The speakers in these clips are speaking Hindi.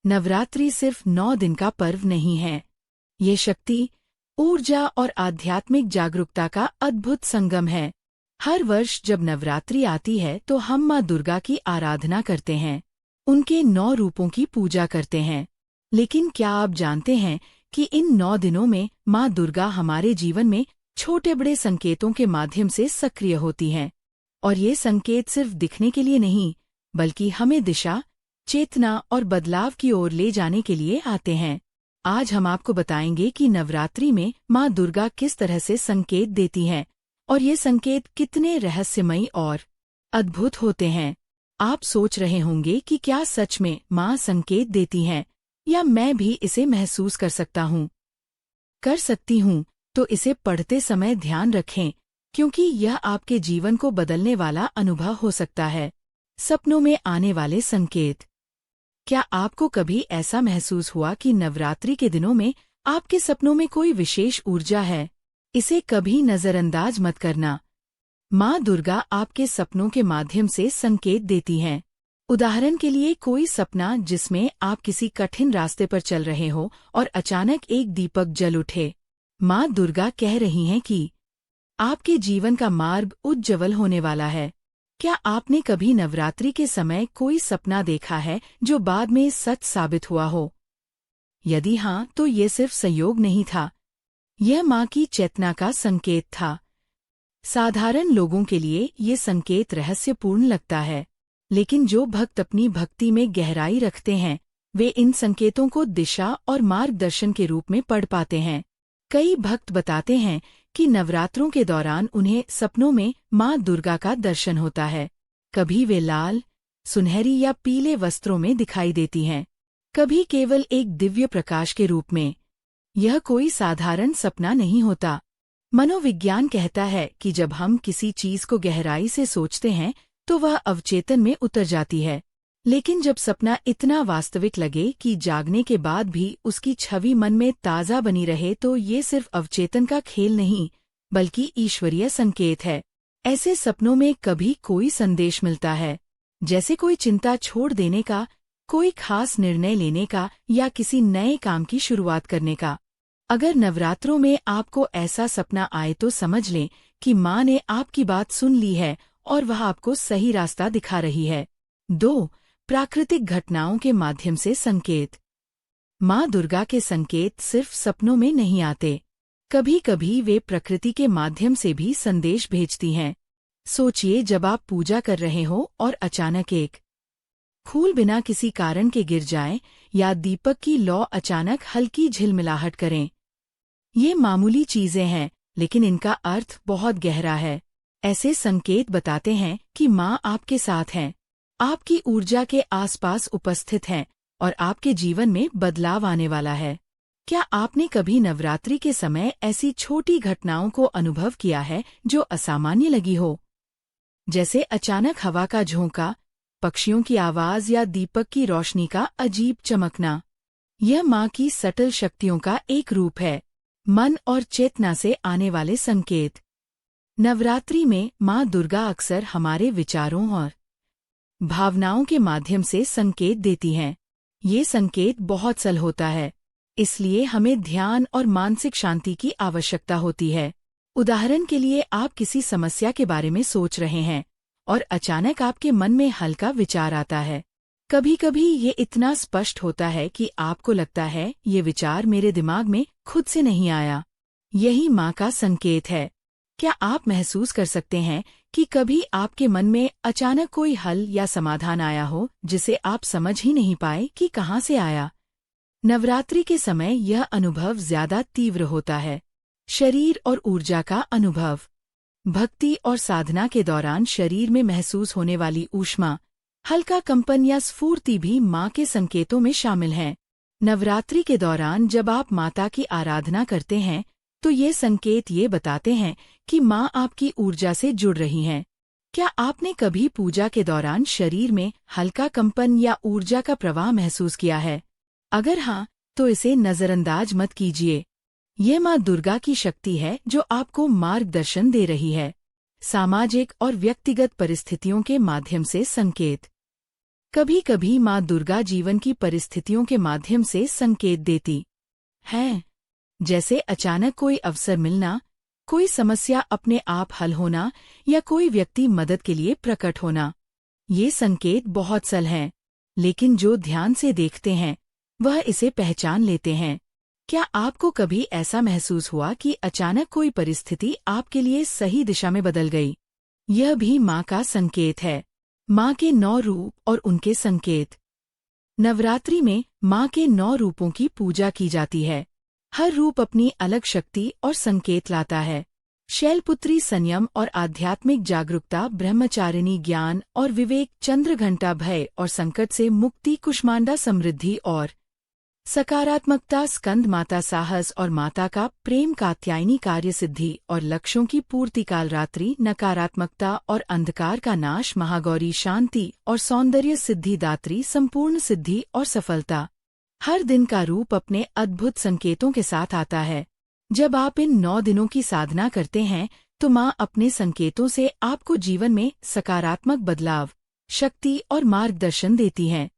नवरात्रि सिर्फ 9 दिन का पर्व नहीं है। ये शक्ति, ऊर्जा और आध्यात्मिक जागरूकता का अद्भुत संगम है। हर वर्ष जब नवरात्रि आती है तो हम माँ दुर्गा की आराधना करते हैं, उनके 9 रूपों की पूजा करते हैं। लेकिन क्या आप जानते हैं कि इन 9 दिनों में माँ दुर्गा हमारे जीवन में छोटे बड़े संकेतों के माध्यम से सक्रिय होती हैं। और ये संकेत सिर्फ दिखने के लिए नहीं, बल्कि हमें दिशा, चेतना और बदलाव की ओर ले जाने के लिए आते हैं। आज हम आपको बताएंगे कि नवरात्रि में माँ दुर्गा किस तरह से संकेत देती हैं और ये संकेत कितने रहस्यमयी और अद्भुत होते हैं। आप सोच रहे होंगे कि क्या सच में माँ संकेत देती हैं, या मैं भी इसे महसूस कर सकती हूँ। तो इसे पढ़ते समय ध्यान रखें, क्योंकि यह आपके जीवन को बदलने वाला अनुभव हो सकता है। सपनों में आने वाले संकेत। क्या आपको कभी ऐसा महसूस हुआ कि नवरात्रि के दिनों में आपके सपनों में कोई विशेष ऊर्जा है? इसे कभी नजरअंदाज मत करना। माँ दुर्गा आपके सपनों के माध्यम से संकेत देती हैं। उदाहरण के लिए, कोई सपना जिसमें आप किसी कठिन रास्ते पर चल रहे हो और अचानक एक दीपक जल उठे। माँ दुर्गा कह रही हैं कि आपके जीवन का मार्ग उज्ज्वल होने वाला है। क्या आपने कभी नवरात्रि के समय कोई सपना देखा है जो बाद में सच साबित हुआ हो? यदि हाँ, तो ये सिर्फ संयोग नहीं था, यह माँ की चेतना का संकेत था। साधारण लोगों के लिए ये संकेत रहस्यपूर्ण लगता है, लेकिन जो भक्त अपनी भक्ति में गहराई रखते हैं, वे इन संकेतों को दिशा और मार्गदर्शन के रूप में पढ़ पाते हैं। कई भक्त बताते हैं कि नवरात्रों के दौरान उन्हें सपनों में माँ दुर्गा का दर्शन होता है। कभी वे लाल, सुनहरी या पीले वस्त्रों में दिखाई देती हैं, कभी केवल एक दिव्य प्रकाश के रूप में। यह कोई साधारण सपना नहीं होता। मनोविज्ञान कहता है कि जब हम किसी चीज को गहराई से सोचते हैं तो वह अवचेतन में उतर जाती है। लेकिन जब सपना इतना वास्तविक लगे कि जागने के बाद भी उसकी छवि मन में ताज़ा बनी रहे, तो ये सिर्फ अवचेतन का खेल नहीं, बल्कि ईश्वरीय संकेत है। ऐसे सपनों में कभी कोई संदेश मिलता है, जैसे कोई चिंता छोड़ देने का, कोई खास निर्णय लेने का या किसी नए काम की शुरुआत करने का। अगर नवरात्रों में आपको ऐसा सपना आए तो समझ लें कि माँ ने आपकी बात सुन ली है और वह आपको सही रास्ता दिखा रही है। 2. प्राकृतिक घटनाओं के माध्यम से संकेत। माँ दुर्गा के संकेत सिर्फ सपनों में नहीं आते, कभी कभी वे प्रकृति के माध्यम से भी संदेश भेजती हैं। सोचिए, जब आप पूजा कर रहे हो और अचानक एक फूल बिना किसी कारण के गिर जाए, या दीपक की लौ अचानक हल्की झिलमिलाहट करें। ये मामूली चीजें हैं, लेकिन इनका अर्थ बहुत गहरा है। ऐसे संकेत बताते हैं कि माँ आपके साथ हैं, आपकी ऊर्जा के आसपास उपस्थित हैं और आपके जीवन में बदलाव आने वाला है। क्या आपने कभी नवरात्रि के समय ऐसी छोटी घटनाओं को अनुभव किया है जो असामान्य लगी हो? जैसे अचानक हवा का झोंका, पक्षियों की आवाज या दीपक की रोशनी का अजीब चमकना। यह माँ की सटल शक्तियों का एक रूप है, मन और चेतना से आने वाले संकेत। नवरात्रि में माँ दुर्गा अक्सर हमारे विचारों और भावनाओं के माध्यम से संकेत देती हैं। ये संकेत बहुत सरल होता है, इसलिए हमें ध्यान और मानसिक शांति की आवश्यकता होती है। उदाहरण के लिए, आप किसी समस्या के बारे में सोच रहे हैं और अचानक आपके मन में हल्का विचार आता है। कभी कभी ये इतना स्पष्ट होता है कि आपको लगता है ये विचार मेरे दिमाग में खुद से नहीं आया। यही माँ का संकेत है। क्या आप महसूस कर सकते हैं कि कभी आपके मन में अचानक कोई हल या समाधान आया हो जिसे आप समझ ही नहीं पाए कि कहाँ से आया? नवरात्रि के समय यह अनुभव ज्यादा तीव्र होता है। शरीर और ऊर्जा का अनुभव। भक्ति और साधना के दौरान शरीर में महसूस होने वाली ऊष्मा, हल्का कंपन या स्फूर्ति भी माँ के संकेतों में शामिल हैं। नवरात्रि के दौरान जब आप माता की आराधना करते हैं तो ये संकेत ये बताते हैं कि माँ आपकी ऊर्जा से जुड़ रही हैं। क्या आपने कभी पूजा के दौरान शरीर में हल्का कंपन या ऊर्जा का प्रवाह महसूस किया है? अगर हाँ, तो इसे नजरअंदाज मत कीजिए। ये माँ दुर्गा की शक्ति है जो आपको मार्गदर्शन दे रही है। सामाजिक और व्यक्तिगत परिस्थितियों के माध्यम से संकेत। कभी कभी माँ दुर्गा जीवन की परिस्थितियों के माध्यम से संकेत देती है, जैसे अचानक कोई अवसर मिलना, कोई समस्या अपने आप हल होना या कोई व्यक्ति मदद के लिए प्रकट होना। ये संकेत बहुत सरल हैं, लेकिन जो ध्यान से देखते हैं वह इसे पहचान लेते हैं। क्या आपको कभी ऐसा महसूस हुआ कि अचानक कोई परिस्थिति आपके लिए सही दिशा में बदल गई? यह भी माँ का संकेत है। माँ के 9 रूप और उनके संकेत। नवरात्रि में माँ के 9 रूपों की पूजा की जाती है। हर रूप अपनी अलग शक्ति और संकेत लाता है। शैलपुत्री संयम और आध्यात्मिक जागरूकता, ब्रह्मचारिणी ज्ञान और विवेक, चंद्रघंटा भय और संकट से मुक्ति, कुष्मांडा समृद्धि और सकारात्मकता, स्कंद माता साहस और माता का प्रेम, कात्यायनी कार्य सिद्धि और लक्ष्यों की पूर्ति, कालरात्रि नकारात्मकता और अंधकार का नाश, महागौरी शांति और सौंदर्य सिद्धिदात्री, संपूर्ण सिद्धि और सफलता। हर दिन का रूप अपने अद्भुत संकेतों के साथ आता है। जब आप इन 9 दिनों की साधना करते हैं तो माँ अपने संकेतों से आपको जीवन में सकारात्मक बदलाव, शक्ति और मार्गदर्शन देती हैं।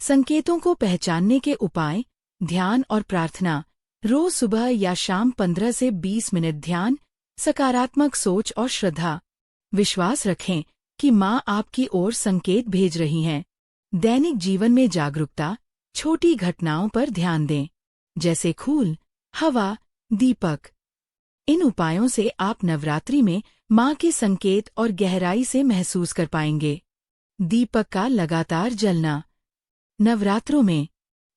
संकेतों को पहचानने के उपाय: ध्यान और प्रार्थना। रोज सुबह या शाम 15 से 20 मिनट ध्यान, सकारात्मक सोच और श्रद्धा। विश्वास रखें कि माँ आपकी ओर संकेत भेज रही हैं। दैनिक जीवन में जागरूकता। छोटी घटनाओं पर ध्यान दें, जैसे फूल, हवा, दीपक। इन उपायों से आप नवरात्रि में माँ के संकेत और गहराई से महसूस कर पाएंगे। दीपक का लगातार जलना। नवरात्रों में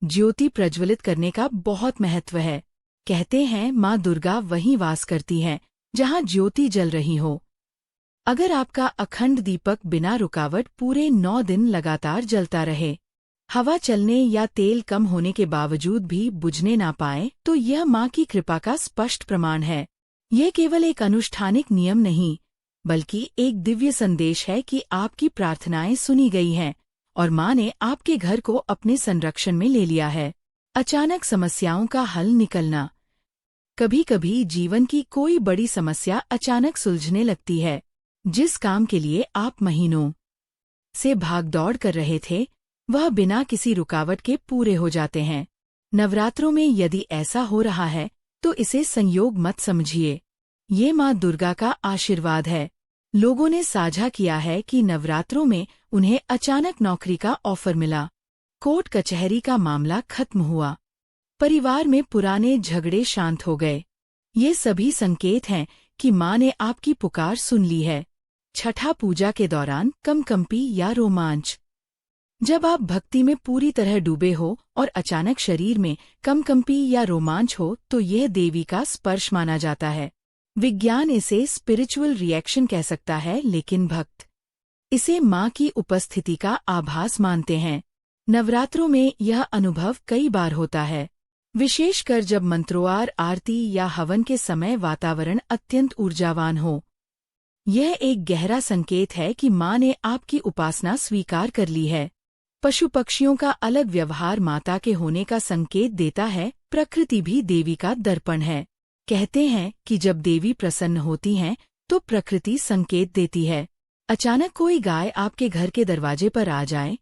ज्योति प्रज्वलित करने का बहुत महत्व है। कहते हैं माँ दुर्गा वहीं वास करती हैं जहाँ ज्योति जल रही हो। अगर आपका अखंड दीपक बिना रुकावट पूरे 9 दिन लगातार जलता रहे, हवा चलने या तेल कम होने के बावजूद भी बुझने ना पाए, तो यह माँ की कृपा का स्पष्ट प्रमाण है। यह केवल एक अनुष्ठानिक नियम नहीं, बल्कि एक दिव्य संदेश है कि आपकी प्रार्थनाएं सुनी गई हैं और माँ ने आपके घर को अपने संरक्षण में ले लिया है। अचानक समस्याओं का हल निकलना। कभी कभी जीवन की कोई बड़ी समस्या अचानक सुलझने लगती है। जिस काम के लिए आप महीनों से भागदौड़ कर रहे थे, वह बिना किसी रुकावट के पूरे हो जाते हैं। नवरात्रों में यदि ऐसा हो रहा है तो इसे संयोग मत समझिए। ये माँ दुर्गा का आशीर्वाद है। लोगों ने साझा किया है कि नवरात्रों में उन्हें अचानक नौकरी का ऑफर मिला, कोर्ट कचहरी का मामला खत्म हुआ, परिवार में पुराने झगड़े शांत हो गए। ये सभी संकेत हैं कि माँ ने आपकी पुकार सुन ली है। छठा, पूजा के दौरान कंपकंपी या रोमांच। जब आप भक्ति में पूरी तरह डूबे हो और अचानक शरीर में कंपकंपी या रोमांच हो तो यह देवी का स्पर्श माना जाता है। विज्ञान इसे स्पिरिचुअल रिएक्शन कह सकता है, लेकिन भक्त इसे माँ की उपस्थिति का आभास मानते हैं। नवरात्रों में यह अनुभव कई बार होता है, विशेषकर जब मंत्रोच्चार, आरती या हवन के समय वातावरण अत्यंत ऊर्जावान हो। यह एक गहरा संकेत है कि माँ ने आपकी उपासना स्वीकार कर ली है। पशु पक्षियों का अलग व्यवहार माता के होने का संकेत देता है। प्रकृति भी देवी का दर्पण है। कहते हैं कि जब देवी प्रसन्न होती हैं तो प्रकृति संकेत देती है। अचानक कोई गाय आपके घर के दरवाजे पर आ जाए,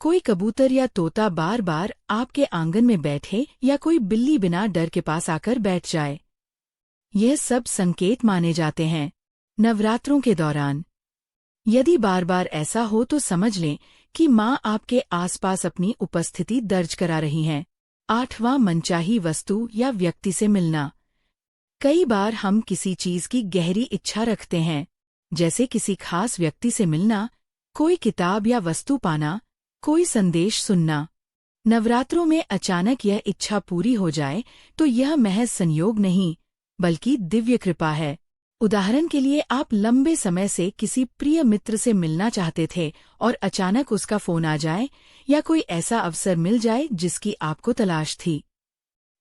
कोई कबूतर या तोता बार बार आपके आंगन में बैठे या कोई बिल्ली बिना डर के पास आकर बैठ जाए, यह सब संकेत माने जाते हैं। नवरात्रों के दौरान यदि बार बार ऐसा हो तो समझ लें कि माँ आपके आसपास अपनी उपस्थिति दर्ज करा रही हैं। 8वां, मनचाही वस्तु या व्यक्ति से मिलना। कई बार हम किसी चीज की गहरी इच्छा रखते हैं, जैसे किसी खास व्यक्ति से मिलना, कोई किताब या वस्तु पाना, कोई संदेश सुनना। नवरात्रों में अचानक यह इच्छा पूरी हो जाए तो यह महज संयोग नहीं, बल्कि दिव्य कृपा है। उदाहरण के लिए, आप लंबे समय से किसी प्रिय मित्र से मिलना चाहते थे और अचानक उसका फोन आ जाए या कोई ऐसा अवसर मिल जाए जिसकी आपको तलाश थी।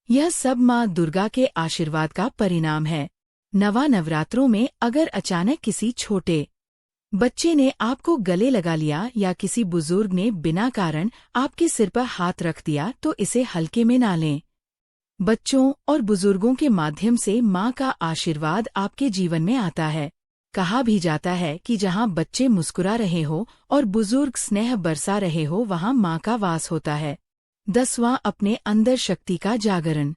यह सब माँ दुर्गा के आशीर्वाद का परिणाम है। नवरात्रों में अगर अचानक किसी छोटे बच्चे ने आपको गले लगा लिया या किसी बुजुर्ग ने बिना कारण आपके सिर पर हाथ रख दिया तो इसे हल्के में ना लें। बच्चों और बुजुर्गों के माध्यम से माँ का आशीर्वाद आपके जीवन में आता है। कहा भी जाता है कि जहाँ बच्चे मुस्कुरा रहे हो और बुजुर्ग स्नेह बरसा रहे हो वहाँ माँ का वास होता है। 10वां, अपने अंदर शक्ति का जागरण।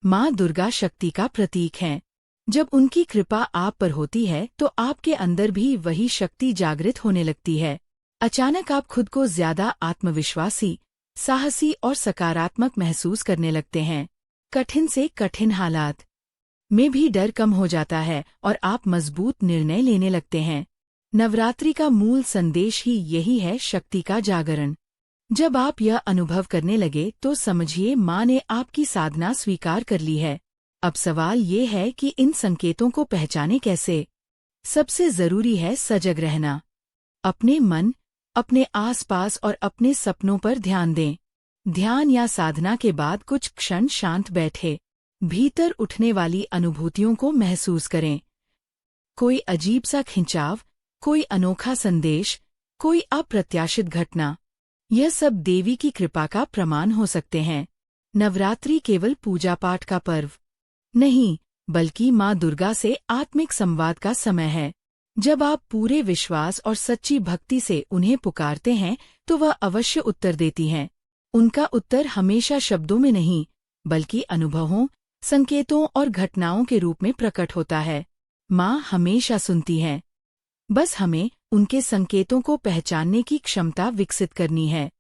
माँ दुर्गा शक्ति का प्रतीक हैं। जब उनकी कृपा आप पर होती है तो आपके अंदर भी वही शक्ति जागृत होने लगती है। अचानक आप खुद को ज्यादा आत्मविश्वासी, साहसी और सकारात्मक महसूस करने लगते हैं। कठिन से कठिन हालात में भी डर कम हो जाता है और आप मजबूत निर्णय लेने लगते हैं। नवरात्रि का मूल संदेश ही यही है, शक्ति का जागरण। जब आप यह अनुभव करने लगे तो समझिए माँ ने आपकी साधना स्वीकार कर ली है। अब सवाल ये है कि इन संकेतों को पहचाने कैसे। सबसे जरूरी है सजग रहना। अपने मन, अपने आसपास और अपने सपनों पर ध्यान दें। ध्यान या साधना के बाद कुछ क्षण शांत बैठे, भीतर उठने वाली अनुभूतियों को महसूस करें। कोई अजीब सा खिंचाव, कोई अनोखा संदेश, कोई अप्रत्याशित घटना, यह सब देवी की कृपा का प्रमाण हो सकते हैं। नवरात्रि केवल पूजा पाठ का पर्व नहीं, बल्कि माँ दुर्गा से आत्मिक संवाद का समय है। जब आप पूरे विश्वास और सच्ची भक्ति से उन्हें पुकारते हैं तो वह अवश्य उत्तर देती हैं। उनका उत्तर हमेशा शब्दों में नहीं, बल्कि अनुभवों, संकेतों और घटनाओं के रूप में प्रकट होता है। माँ हमेशा सुनती हैं। बस हमें उनके संकेतों को पहचानने की क्षमता विकसित करनी है।